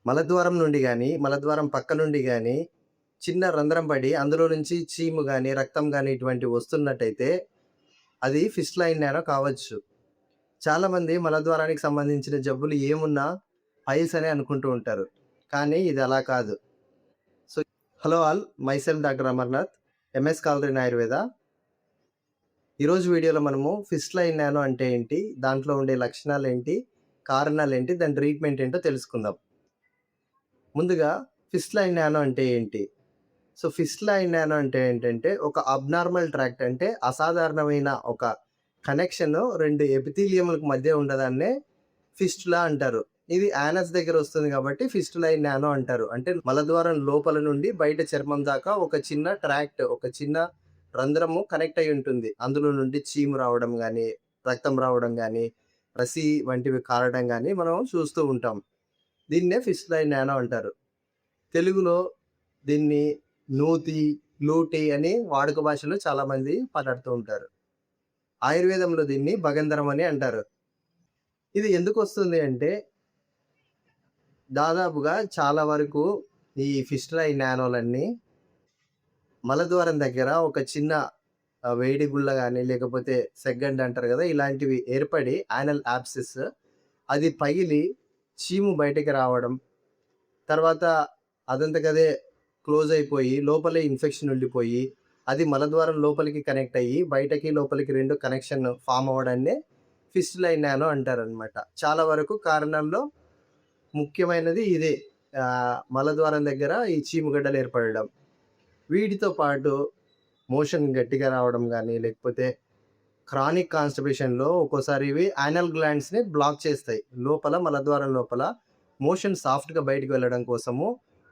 మలద్వారం నుండి గానీ, మలద్వారం పక్క నుండి గానీ, చిన్న రంధ్రం పడి అందులో నుంచి చీము గానీ, రక్తం గానీ ఇటువంటివి వస్తున్నట్టయితే, అది ఫిస్టులా అయినానో కావచ్చు. చాలామంది మలద్వారానికి సంబంధించిన జబ్బులు ఏమున్నా పైల్స్ అనే అనుకుంటూ ఉంటారు. కానీ ఇది అలా కాదు. So, hello all. Myself doctor Amarnath, MS calorie Ayurveda. ఈరోజు వీడియోలో మనము ఫిస్టులా అయినానో అంటే ఏంటి? దాంట్లో ఉండే లక్షణాలేంటి? కారణాలేంటి? దాని ట్రీట్మెంట్ ఏంటో తెలుసుకుందాం. ముందుగా ఫిస్టులా అయినానో అంటే ఏంటి? సో, ఫిస్టులా అయినానో అంటే ఏంటంటే, ఒక అబ్నార్మల్ ట్రాక్ట్ అంటే అసాధారణమైన ఒక కనెక్షను 2 ఎపిథీలియములకు మధ్య ఉండదాన్నే ఫిస్టులా అంటారు. ఇది యానస్ దగ్గర వస్తుంది కాబట్టి ఫిస్టులా ఇన్ నానో అంటారు. అంటే మలద్వారం లోపల నుండి బయట చర్మం దాకా ఒక చిన్న ట్రాక్ట్, ఒక చిన్న రంధ్రము కనెక్ట్ అయ్యి ఉంటుంది. అందులో నుండి చీము రావడం గానీ, రక్తం రావడం గానీ, రసి వంటివి కారడం గానీ మనం చూస్తూ ఉంటాం. దీన్నే ఫిస్టులా ఇన్ నానో అంటారు. తెలుగులో దీన్ని నూతి, లూటి అని వాడుక భాషలో చాలామంది మాట్లాడుతూ ఉంటారు. ఆయుర్వేదంలో దీన్ని భగంధరం అని అంటారు. ఇది ఎందుకొస్తుంది అంటే, దాదాపుగా చాలా వరకు ఈ ఫిస్టులా ఈ నానోలన్నీ మలద్వారం దగ్గర ఒక చిన్న వేడి గుళ్ళ గానీ, లేకపోతే సెగ్గండి అంటారు గదా! ఇలాంటివి ఏర్పడి యానల్ యాబ్సెస్ అది పగిలి చీము బయటకి రావడం, తర్వాత అదంతకదే క్లోజ్ అయిపోయి, లోపలే ఇన్ఫెక్షన్ ఉండిపోయి, అది మలద్వారం లోపలికి కనెక్ట్ అయ్యి, బయటకి లోపలికి 2 కనెక్షన్ ఫార్మ్ అవ్వడాన్నే ఫిస్టులా ఇన్ నానో అంటారనమాట. చాలా వరకు కారణాల్లో ముఖ్యమైనది ఇదే. మలద్వారం దగ్గర ఈ చీముగడ్డలు ఏర్పడడం. వీటితో పాటు మోషన్ గట్టిగా రావడం గానీ, లేకపోతే క్రానిక్ కాన్‌స్టిపేషన్‌లో ఒక్కోసారి ఇవి యానల్ గ్లాండ్స్‌ని బ్లాక్ చేస్తాయి. లోపల మలద్వారం లోపల మోషన్ సాఫ్ట్‌గా బయటికి వెళ్ళడం కోసము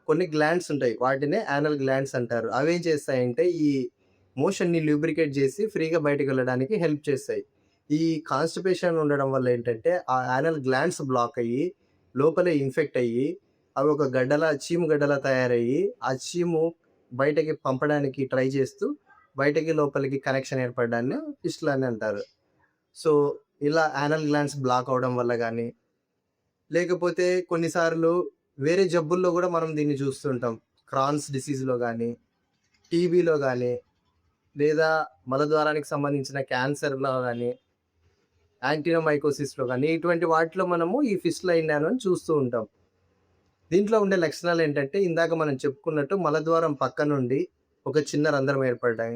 కొన్ని గ్లాండ్స్ ఉంటాయి. వాటినే యానల్ గ్లాండ్స్ అంటారు. అవేం చేస్తాయంటే, ఈ మోషన్‌ని లూబ్రికేట్ చేసి ఫ్రీగా బయటికి వెళ్ళడానికి హెల్ప్ చేస్తాయి. ఈ కాన్‌స్టిపేషన్ ఉండడం వల్ల ఏంటంటే, ఆ యానల్ గ్లాండ్స్ బ్లాక్ అయ్యి, లోపలే ఇన్ఫెక్ట్ అయ్యి, అవి ఒక గడ్డలా చీము గడ్డలా తయారయ్యి, ఆ చీము బయటకి పంపడానికి ట్రై చేస్తూ, బయటకి లోపలికి కనెక్షన్ ఏర్పడడాన్ని ఫిస్టులా అని అంటారు. సో, ఇలా యానల్ గ్లాండ్స్ బ్లాక్ అవ్వడం వల్ల గానీ, లేకపోతే కొన్నిసార్లు వేరే జబ్బుల్లో గూడా మనం దీన్ని చూస్తుంటాం. క్రాన్స్ డిసీజ్‌లో గానీ, టీబీలో గానీ, లేదా మలద్వారానికి సంబంధించిన క్యాన్సర్‌లో గానీ, యాంటినోమైకోసిస్‌లో గానీ, ఇటువంటి వాటిలో మనము ఈ ఫిస్టులా ఇన్ నానో అని చూస్తూ ఉంటాం. దీంట్లో ఉండే లక్షణాలేంటంటే, ఇందాక మనం చెప్పుకున్నట్టు మలద్వారం పక్క నుండి ఒక చిన్న రంధ్రం ఏర్పడడం,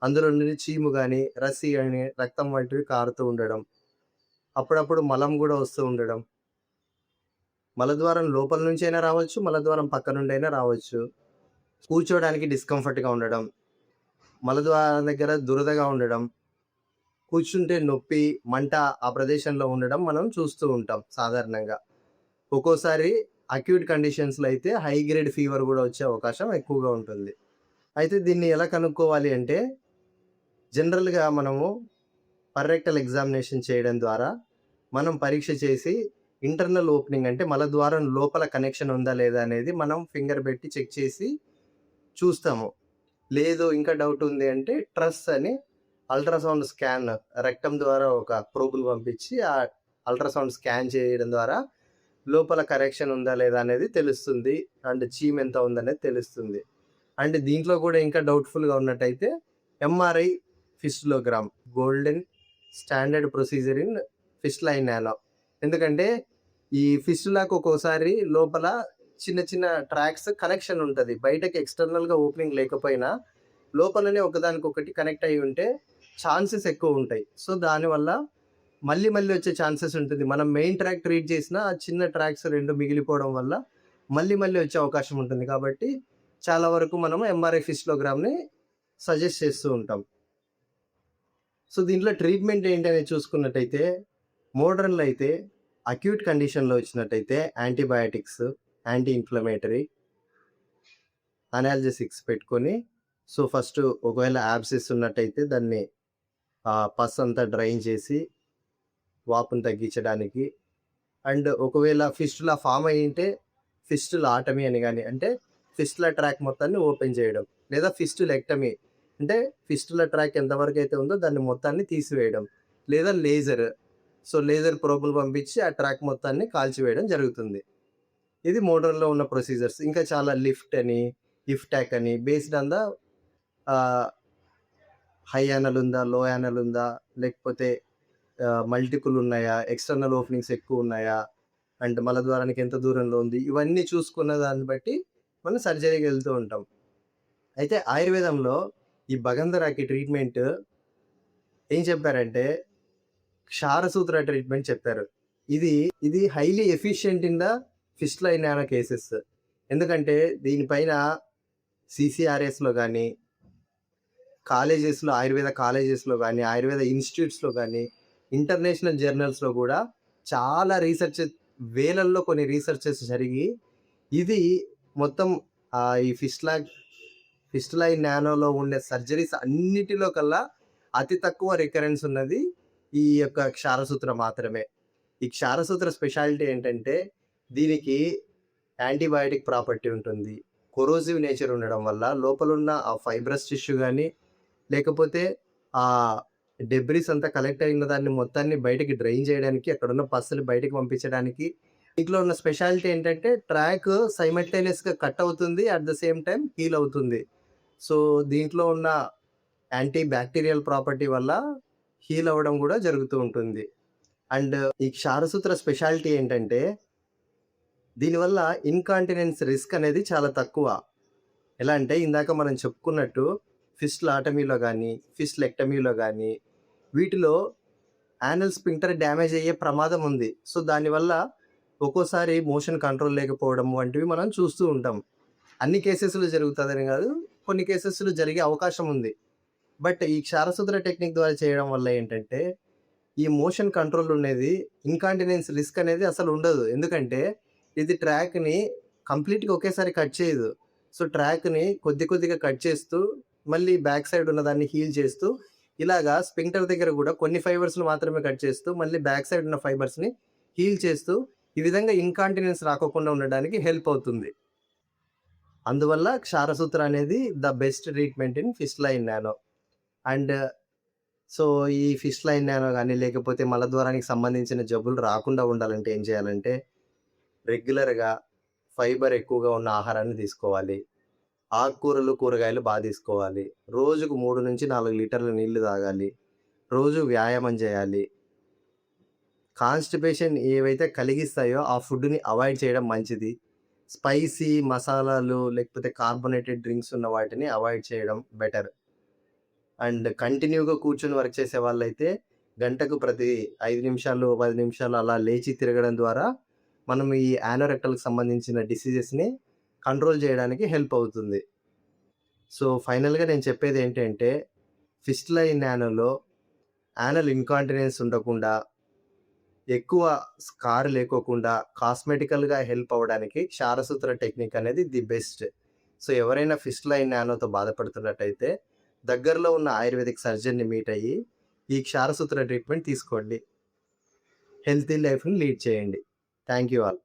అందులో నుండి చీము గానీ, రసి గానీ, రక్తం వంటివి కారుతూ ఉండడం, అప్పుడప్పుడు మలం గూడా వస్తూ ఉండడం, మలద్వారం లోపల నుంచైనా రావచ్చు, మలద్వారం పక్క నుండైనా రావచ్చు. కూర్చోవడానికి డిస్కంఫర్ట్‌గా ఉండడం, మలద్వారం దగ్గర దురదగా ఉండడం, కూర్చుంటే నొప్పి, మంట ఆ ప్రదేశంలో ఉండడం మనం చూస్తూ ఉంటాం సాధారణంగా. ఒక్కోసారి అక్యూట్ కండిషన్స్‌లో అయితే హై గ్రేడ్ ఫీవర్ గూడా వచ్చే అవకాశం ఎక్కువగా ఉంటుంది. అయితే దీన్ని ఎలా కనుక్కోవాలి అంటే, జనరల్‌గా మనము పర్రెక్టల్ ఎగ్జామినేషన్ చేయడం ద్వారా, మనం పరీక్ష చేసి ఇంటర్నల్ ఓపెనింగ్ అంటే మలద్వారం లోపల కనెక్షన్ ఉందా లేదా అనేది మనం ఫింగర్ పెట్టి చెక్ చేసి చూస్తాము. లేదు ఇంకా డౌట్ ఉంది అంటే ట్రస్ అని అల్ట్రాసౌండ్ స్కాన్ రెక్టమ్ ద్వారా ఒక ప్రోబులు పంపించి ఆ అల్ట్రాసౌండ్ స్కాన్ చేయడం ద్వారా లోపల కరెక్షన్ ఉందా లేదా అనేది తెలుస్తుంది. అండ్ చీమ్ ఎంత ఉందనేది తెలుస్తుంది. అండ్ దీంట్లో కూడా ఇంకా డౌట్‌ఫుల్‌గా ఉన్నట్టయితే MRI fistulogram golden standard procedure in fistula in ano. ఎందుకంటే ఈ ఫిస్టులాకి ఒక్కోసారి లోపల చిన్న చిన్న ట్రాక్స్ కనెక్షన్ ఉంటది. బయటకి ఎక్స్‌టర్నల్‌గా ఓపెనింగ్ లేకపోయినా లోపలనే ఒకదానికొకటి కనెక్ట్ అయ్యి ఉంటే ఛాన్సెస్ ఎక్కువుంటాయి. సో, దానివల్ల మళ్ళీ మళ్ళీ వచ్చే ఛాన్సెస్ ఉంటుంది. మనం మెయిన్ ట్రాక్ ట్రీట్ చేసినా ఆ చిన్న ట్రాక్స్ 2 మిగిలిపోవడం వల్ల మళ్ళీ మళ్ళీ వచ్చే అవకాశం ఉంటుంది. కాబట్టి చాలా వరకు మనము ఎంఆర్ఐ ఫిస్టులోగ్రామ్‌ని సజెస్ట్ చేస్తూ ఉంటాం. సో, దీంట్లో ట్రీట్మెంట్ ఏంటనేది చూసుకున్నట్టయితే, మోడర్న్‌లో అయితే అక్యూట్ కండిషన్‌లో వచ్చినట్టయితే యాంటీబయాటిక్స్, యాంటీ ఇన్‌ఫ్లమేటరీ, అనాల్జెసిక్స్ పెట్టుకొని, సో, ఫస్ట్ ఒకవేళ యాబ్సెస్ ఉన్నట్టయితే దాన్ని పస్ అంతా డ్రైన్ చేసి వాపుని తగ్గించడానికి, అండ్ ఒకవేళ ఫిస్టులా ఫార్మ్ అయ్యుంటే ఫిస్టులాటమీ అని గాని, అంటే ఫిస్టులా ట్రాక్ మొత్తాన్ని ఓపెన్ చేయడం. లేదా ఫిస్టులెక్టమీ అంటే ఫిస్టులా ట్రాక్ ఎంతవరకైతే ఉందో దాన్ని మొత్తాన్ని తీసివేయడం. లేదా లేజర్. సో, లేజర్ ప్రోబులు పంపించి ఆ ట్రాక్ మొత్తాన్ని కాల్చివేయడం జరుగుతుంది. ఇది మోడర్న్‌లో ఉన్న ప్రొసీజర్స్. ఇంకా చాలా లిఫ్ట్ అని, ఇఫ్టాక్ అని based on the ah, high anal ఉందా? లో యానల్ ఉందా? లేకపోతే మల్టిపుల్ ఉన్నాయా? ఎక్స్‌టర్నల్ ఓపెనింగ్స్ ఎక్కువున్నాయా? అండ్ మలద్వారానికి ఎంత దూరంలో ఉంది? ఇవన్నీ చూసుకున్న దాన్ని బట్టి మనం సర్జరీకి వెళ్తూ ఉంటాం. అయితే ఆయుర్వేదంలో ఈ బగంధరాకి ట్రీట్మెంట్ ఏం చెప్పారంటే క్షారసూత్ర ట్రీట్మెంట్ చెప్పారు. ఇది, ఇది highly efficient in the fistula in ano cases. ఎందుకంటే దీనిపైన సీసీఆర్ఎస్‌లో గాని, కాలేజెస్‌లో ఆయుర్వేద కాలేజెస్‌లో గాని, ఆయుర్వేద ఇన్‌స్టిట్యూట్స్‌లో గాని, ఇంటర్నేషనల్ జర్నల్స్‌లో గూడా చాలా రీసెర్చ్ వేలల్లో కొన్ని రీసెర్చెస్ జరిగి, ఇది మొత్తం ఈ ఫిస్టులా ఇన్ నానోలో ఉండే సర్జరీస్ అన్నిటిలో కల్లా అతి తక్కువ రికరెన్స్ ఉన్నది ఈ యొక్క క్షారసూత్ర మాత్రమే. ఈ క్షారసూత్ర స్పెషాలిటీ ఏంటంటే, దీనికి యాంటీబయాటిక్ ప్రాపర్టీ ఉంటుంది. కొరోసివ్ నేచర్ ఉండడం వల్ల లోపలున్న ఆ ఫైబ్రస్ టిష్యూ గాని, లేకపోతే ఆ డెబ్రిస్ అంతా కలెక్ట్ అయిన దాన్ని మొత్తాన్ని బయటికి డ్రైన్ చేయడానికి, అక్కడున్న పస్సుని బయటికి పంపించడానికి. దీంట్లో ఉన్న స్పెషాలిటీ ఏంటంటే, ట్రాక్ సైమల్టేనియస్‌గా కట్ అవుతుంది. At the same time heal అవుతుంది. సో, దీంట్లో ఉన్న యాంటీ బ్యాక్టీరియల్ ప్రాపర్టీ వల్ల హీల్ అవ్వడం గూడా జరుగుతూ ఉంటుంది. అండ్ ఈ క్షారసూత్ర స్పెషాలిటీ ఏంటంటే, దీనివల్ల ఇన్‌కాంటినెన్స్ రిస్క్ అనేది చాలా తక్కువ. ఎలా అంటే ఇందాక మనం చెప్పుకున్నట్టు ఫిస్టులాటమీలో గాని, ఫిస్టులెక్టమీలో గాని వీటిలో యానల్ స్ఫింక్టర్ డ్యామేజ్ అయ్యే ప్రమాదం ఉంది. సో, దానివల్ల ఒక్కోసారి మోషన్ కంట్రోల్ లేకపోవడం వంటివి మనం చూస్తూ ఉంటాం. అన్ని కేసెస్‌లో జరుగుతదని గాదు. కొన్ని కేసెస్‌లో జరిగే అవకాశం ఉంది. బట్ ఈ క్షారసూత్ర టెక్నిక్ ద్వారా చేయడం వల్ల ఏంటంటే, ఈ మోషన్ కంట్రోల్ అనేది ఇన్‌కాంటినెన్స్ రిస్క్ అనేది అసలు ఉండదు. ఎందుకంటే ఇది ట్రాక్‌ని కంప్లీట్‌గా ఒకేసారి కట్ చేయదు. సో, ట్రాక్‌ని కొద్ది కొద్దిగా కట్ చేస్తూ, మళ్ళీ బ్యాక్ సైడ్ ఉన్నదాన్ని హీల్ చేస్తూ, ఇలాగా స్ఫింక్టర్ దగ్గర గూడా కొన్ని ఫైబర్స్‌ని మాత్రమే కట్ చేస్తూ, మళ్ళీ బ్యాక్ సైడ్ ఉన్న ఫైబర్స్‌ని హీల్ చేస్తూ, ఈ విధంగా ఇన్‌కాంటినెన్స్ రాకోకుండా ఉండడానికి హెల్ప్ అవుతుంది. అందువల్ల క్షారసూత్ర అనేది the best treatment in fistula in nano. And so, ఈ ఫిస్టులా ఇన్ నానో గాని, లేకపోతే మలద్వారానికి సంబంధించిన జబ్బులు రాకుండా ఉండాలంటే ఏం చేయాలంటే, రెగ్యులర్‌గా ఫైబర్ ఎక్కువగా ఉన్న ఆహారాన్ని తీసుకోవాలి. ఆకుకూరలు, కూరగాయలు తీసుకోవాలి. రోజుకు 3-4 లీటర్ల నీళ్లు తాగాలి. రోజు వ్యాయామం చేయాలి. కాన్‌స్టిపేషన్ ఏవైతే కలిగిస్తాయో ఆ ఫుడ్‌ని అవాయిడ్ చేయడం మంచిది. స్పైసీ మసాలాలు లేకపోతే కార్బోనేటెడ్ డ్రింక్స్ ఉన్న వాటిని అవాయిడ్ చేయడం బెటర్. అండ్ కంటిన్యూగా కూర్చొని వర్క్ చేసే వాళ్ళైతే గంటకు ప్రతి 5 నిమిషాలు, 10 నిమిషాలు అలా లేచి తిరగడం ద్వారా మనం ఈ యానోరెక్టల్‌కి సంబంధించిన డిసీజెస్‌ని కంట్రోల్ చేయడానికి హెల్ప్ అవుతుంది. సో, ఫైనల్‌గా నేను చెప్పేదేంటంటే, ఫిస్టులా ఇన్ యానోలో యానల్ ఇన్‌కాంటినెన్స్ ఉండకుండా, ఎక్కువ స్కార్ లేకోకుండా, కాస్మెటికల్‌గా హెల్ప్ అవ్వడానికి క్షారసూత్ర టెక్నిక్ అనేది ది బెస్ట్. సో, ఎవరైనా ఫిస్టులా ఇన్ యానోతో బాధపడుతున్నట్టయితే, దగ్గరలో ఉన్న ఆయుర్వేదిక్ సర్జన్‌ని మీట్ అయ్యి, ఈ క్షారసూత్ర ట్రీట్మెంట్ తీసుకోండి. హెల్తీ లైఫ్‌ని లీడ్ చేయండి. Thank you all.